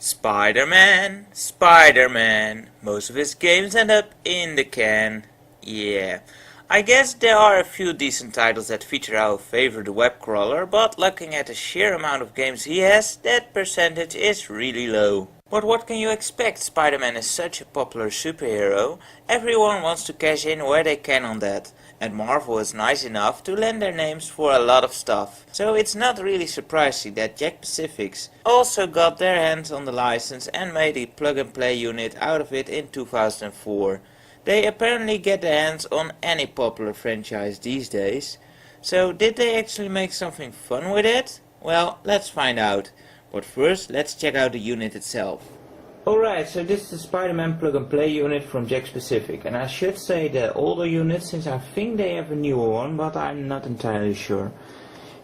Spider-Man, Spider-Man, most of his games end up in the can. Yeah, I guess there are a few decent titles that feature our favorite web crawler, but looking at the sheer amount of games he has, that percentage is really low. But what can you expect? Spider-Man is such a popular superhero, everyone wants to cash in where they can on that. And Marvel is nice enough to lend their names for a lot of stuff. So it's not really surprising that Jack Pacifics also got their hands on the license and made a plug-and-play unit out of it in 2004. They apparently get their hands on any popular franchise these days. So did they actually make something fun with it? Well, let's find out. But first, let's check out the unit itself. Alright, so this is the Spider-Man plug-and-play unit from Jack Pacific, and I should say the older unit since I think they have a newer one, but I'm not entirely sure.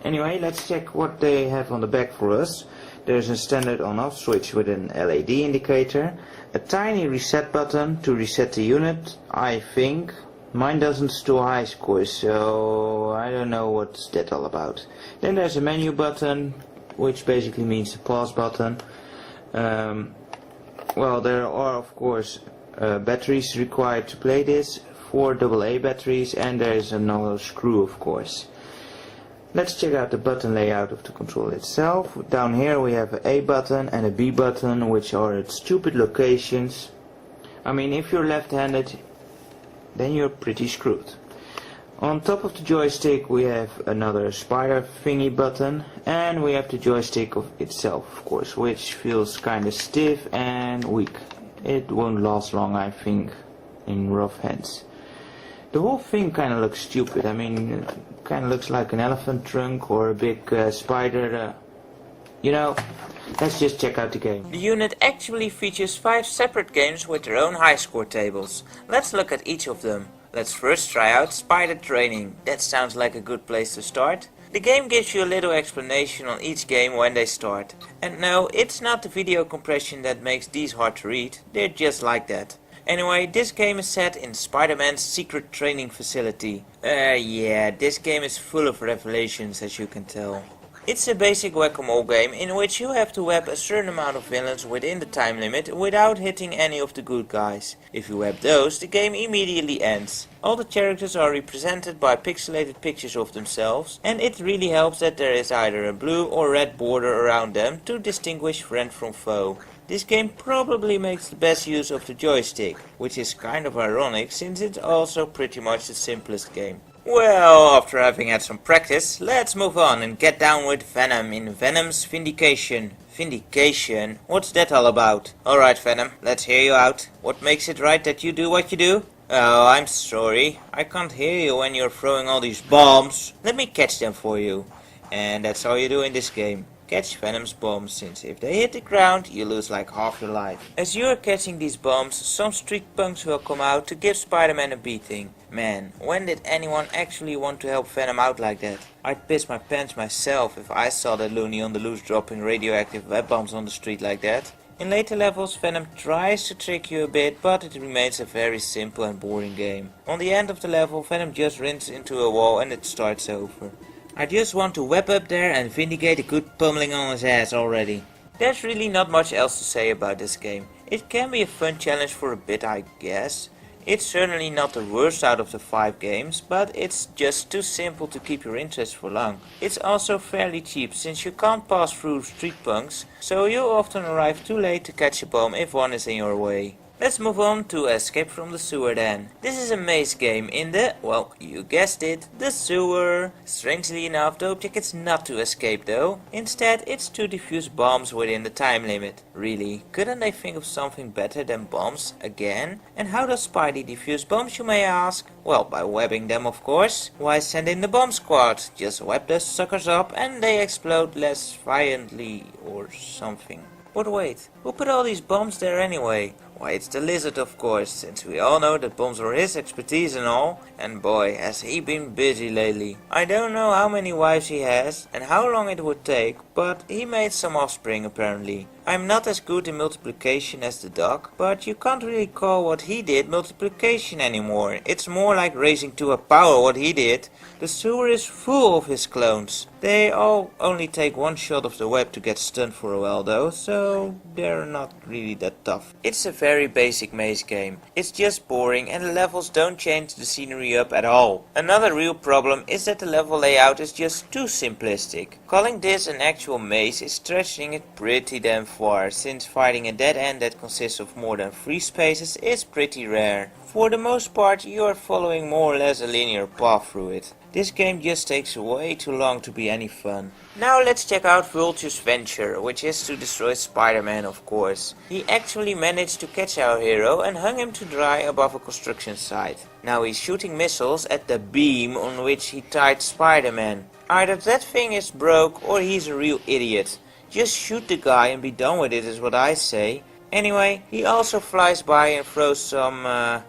Anyway, let's check what they have on the back for us. There's a standard on-off switch with an LED indicator, a tiny reset button to reset the unit, I think. Mine doesn't store high scores, so I don't know what's that all about. Then there's a menu button, which basically means the pause button. Well, there are of course batteries required to play this, 4 AA batteries, and there is another screw of course. Let's check out the button layout of the controller itself. Down here we have an A button and a B button, which are at stupid locations. I mean, if you're left-handed, then you're pretty screwed. On top of the joystick we have another spider thingy button, and we have the joystick of itself of course, which feels kinda stiff and weak. It won't last long, I think, in rough hands. The whole thing kinda looks stupid. I mean, it kinda looks like an elephant trunk or a big spider. You know, let's just check out the game. The unit actually features 5 separate games with their own high score tables. Let's look at each of them. Let's first try out Spider Training. That sounds like a good place to start. The game gives you a little explanation on each game when they start. And no, it's not the video compression that makes these hard to read, they're just like that. Anyway, this game is set in Spider-Man's secret training facility. Yeah, this game is full of revelations, as you can tell. It's a basic whack-a-mole game in which you have to web a certain amount of villains within the time limit without hitting any of the good guys. If you web those, the game immediately ends. All the characters are represented by pixelated pictures of themselves, and it really helps that there is either a blue or red border around them to distinguish friend from foe. This game probably makes the best use of the joystick, which is kind of ironic since it's also pretty much the simplest game. Well, after having had some practice, let's move on and get down with Venom in Venom's Vindication. Vindication? What's that all about? Alright Venom, let's hear you out. What makes it right that you do what you do? Oh, I'm sorry. I can't hear you when you're throwing all these bombs. Let me catch them for you. And that's all you do in this game. Catch Venom's bombs, since if they hit the ground, you lose like half your life. As you're catching these bombs, some street punks will come out to give Spider-Man a beating. Man, when did anyone actually want to help Venom out like that? I'd piss my pants myself if I saw that loony on the loose dropping radioactive web bombs on the street like that. In later levels, Venom tries to trick you a bit, but it remains a very simple and boring game. On the end of the level, Venom just runs into a wall and it starts over. I just want to web up there and vindicate a good pummeling on his ass already. There's really not much else to say about this game. It can be a fun challenge for a bit, I guess. It's certainly not the worst out of the 5 games, but it's just too simple to keep your interest for long. It's also fairly cheap since you can't pass through street punks, so you often arrive too late to catch a bomb if one is in your way. Let's move on to Escape from the Sewer then. This is a maze game in the, well, you guessed it, the sewer. Strangely enough, the object is not to escape though. Instead, it's to defuse bombs within the time limit. Really, couldn't they think of something better than bombs again? And how does Spidey defuse bombs, you may ask? Well, by webbing them of course. Why send in the bomb squad? Just web those suckers up and they explode less violently or something. But wait, who put all these bombs there anyway? Why, it's the Lizard of course, since we all know that bombs are his expertise and all, and boy has he been busy lately. I don't know how many wives he has, and how long it would take, but he made some offspring apparently. I'm not as good in multiplication as the dog, but you can't really call what he did multiplication anymore. It's more like raising to a power what he did. The sewer is full of his clones. They all only take one shot of the web to get stunned for a while though, so they're not really that tough. It's a very basic maze game. It's just boring and the levels don't change the scenery up at all. Another real problem is that the level layout is just too simplistic. Calling this an actual maze is stretching it pretty damn far, since finding a dead end that consists of more than 3 spaces is pretty rare. For the most part you are following more or less a linear path through it. This game just takes way too long to be any fun. Now let's check out Vulture's venture, which is to destroy Spider-Man of course. He actually managed to catch our hero and hung him to dry above a construction site. Now he's shooting missiles at the beam on which he tied Spider-Man. Either that thing is broke or he's a real idiot. Just shoot the guy and be done with it is what I say. Anyway, he also flies by and throws some,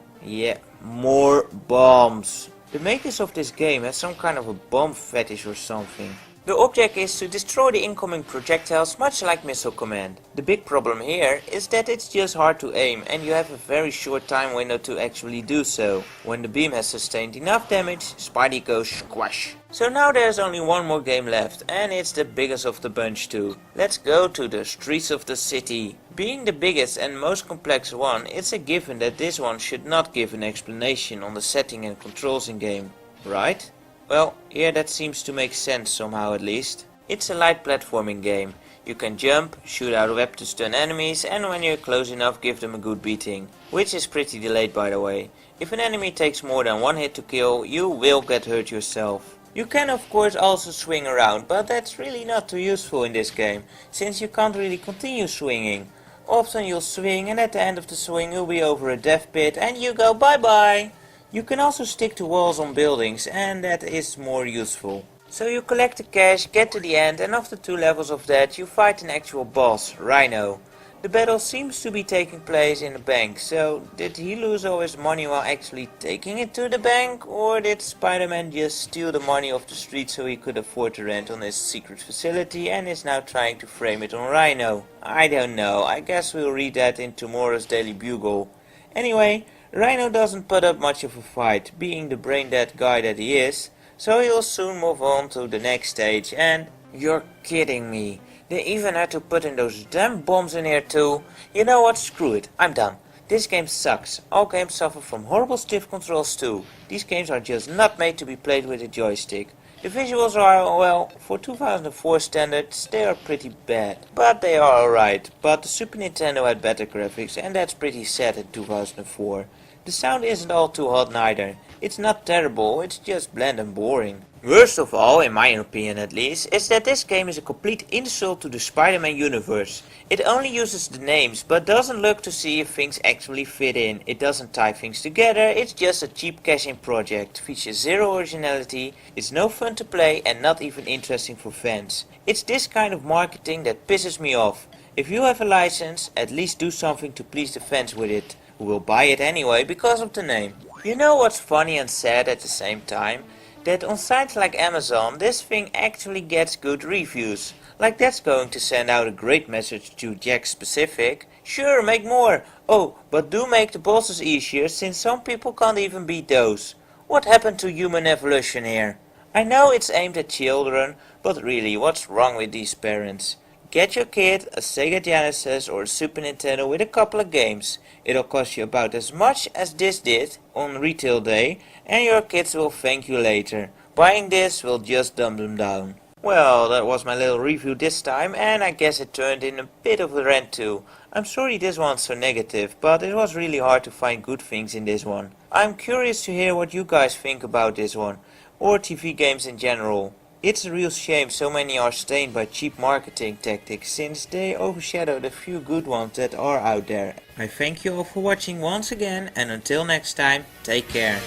more bombs. The makers of this game have some kind of a bomb fetish or something. The object is to destroy the incoming projectiles, much like Missile Command. The big problem here is that it's just hard to aim and you have a very short time window to actually do so. When the beam has sustained enough damage, Spidey goes squash. So now there's only one more game left and it's the biggest of the bunch too. Let's go to the streets of the city. Being the biggest and most complex one, it's a given that this one should not give an explanation on the setting and controls in game, right? Well, yeah, that seems to make sense somehow at least. It's a light platforming game. You can jump, shoot out a web to stun enemies and when you're close enough give them a good beating. Which is pretty delayed by the way. If an enemy takes more than one hit to kill, you will get hurt yourself. You can of course also swing around, but that's really not too useful in this game, since you can't really continue swinging. Often you'll swing and at the end of the swing you'll be over a death pit and you go bye bye. You can also stick to walls on buildings and that is more useful. So you collect the cash, get to the end and after 2 levels of that you fight an actual boss, Rhino. The battle seems to be taking place in a bank, so did he lose all his money while actually taking it to the bank, or did Spider-Man just steal the money off the street so he could afford to rent on his secret facility and is now trying to frame it on Rhino? I don't know, I guess we'll read that in tomorrow's Daily Bugle. Anyway, Rhino doesn't put up much of a fight, being the brain-dead guy that he is, so he'll soon move on to the next stage and... You're kidding me. They even had to put in those damn bombs in here too. You know what, screw it, I'm done. This game sucks. All games suffer from horrible stiff controls too. These games are just not made to be played with a joystick. The visuals are, well, for 2004 standards, they are pretty bad. But they are alright. But the Super Nintendo had better graphics and that's pretty sad in 2004. The sound isn't all too hot neither. It's not terrible, it's just bland and boring. Worst of all, in my opinion at least, is that this game is a complete insult to the Spider-Man universe. It only uses the names, but doesn't look to see if things actually fit in. It doesn't tie things together, it's just a cheap cash-in project. Features zero originality, it's no fun to play and not even interesting for fans. It's this kind of marketing that pisses me off. If you have a license, at least do something to please the fans with it, who will buy it anyway because of the name. You know what's funny and sad at the same time? That on sites like Amazon this thing actually gets good reviews. Like that's going to send out a great message to Jack specific. Sure, make more. Oh, but do make the bosses easier since some people can't even beat those. What happened to human evolution here? I know it's aimed at children, but really what's wrong with these parents? Get your kid a Sega Genesis or a Super Nintendo with a couple of games. It'll cost you about as much as this did on retail day and your kids will thank you later. Buying this will just dumb them down. Well, that was my little review this time and I guess it turned in a bit of a rant too. I'm sorry this one's so negative, but it was really hard to find good things in this one. I'm curious to hear what you guys think about this one, or TV games in general. It's a real shame so many are stained by cheap marketing tactics since they overshadow the few good ones that are out there. I thank you all for watching once again and until next time, take care.